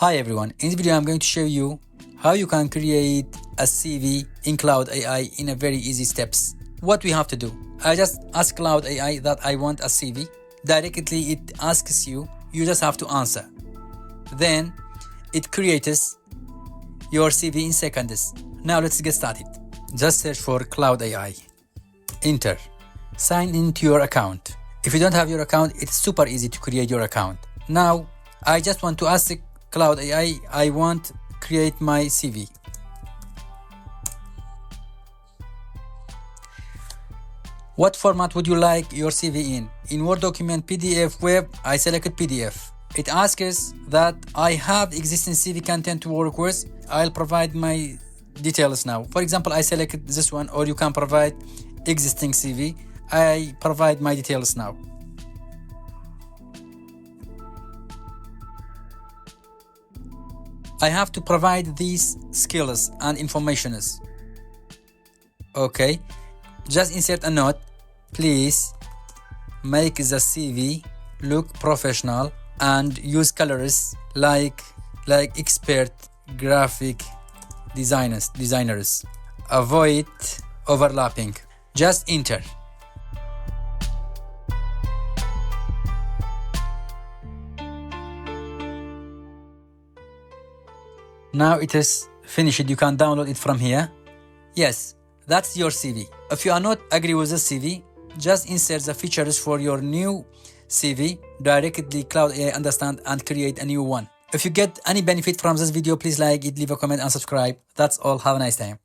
Hi everyone, in this video I'm going to show you how you can create a CV in Claude AI in a very easy steps. What we have to do, I just ask Claude AI that I want a CV. Directly it asks you, you just have to answer. Then it creates your CV in seconds. Now let's get started. Just search for Claude AI. Enter. Sign into your account. If you don't have your account, it's super easy to create your account. Now I just want to ask Claude AI, I want to create my CV. What format would you like your CV in? In Word document, PDF, web? I selected PDF. It asks that I have existing CV content to work with. I'll provide my details now. For example, I selected this one, or you can provide existing CV. I provide my details now. I have to provide these skills and informations. Okay, just insert a note. Please make the CV look professional and use colors like expert graphic designers. Avoid overlapping. Just enter. Now it is finished. You can download it from here. Yes, that's your CV. If you are not agree with the CV, just insert the features for your new CV. Directly Claude AI understand and create a new one. If you get any benefit from this video, please like it, leave a comment and subscribe. That's all. Have a nice time.